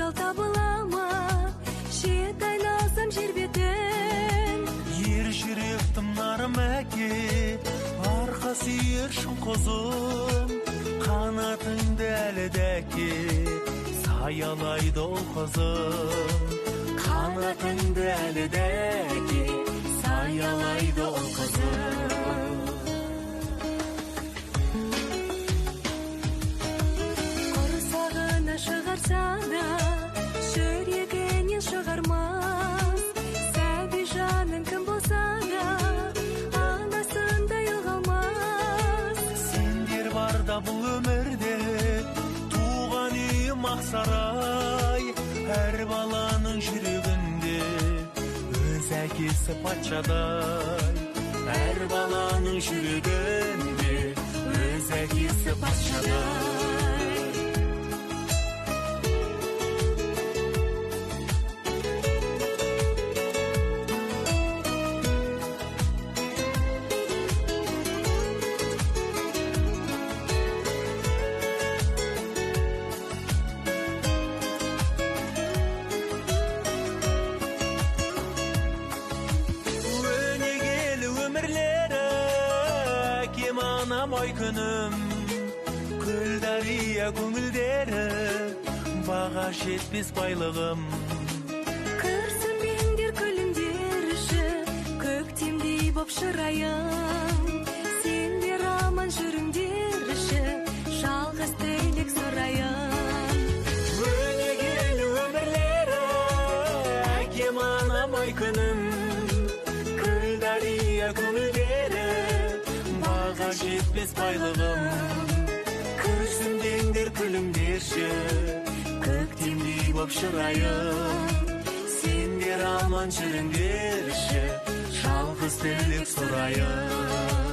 Ажал табылама, шет айналсам жер бетін. Ер жүректім нарым әке, арқа сүйер шын қозым. Қанатыңды әлі дәке, саялайды ол қызым. Қанатыңды әлі дәке, саялайды ол қызым. Құрсағына шығарса да, жүрегінен шығармас. Сәби жаның кім болса да, анасындай ұғылмас. Сендер барда бұл өмірде, туған үйім Ақсарай. Әр баланың жүрегінде өз әкесі патшадай. Әр баланың жүрегінде өз әкесі патшадай. Ой күнім, көл дария көңілдері, баға жетпес байлығым. Күрсінбеңдер күліңдерші, көктемдей боп шырайым. Сендер аман жүріңдерші, жалғыз тілек сұрайым. Өнегелі өмірлері, әкем анам ой күнім, көл дария көңілдері, баға жетпес байлығым. Күрсіндеңдер күліңдерші, көктемдей боп шырайым. Сендер аман жүріңдерші, жалғыз тілек сұрайым.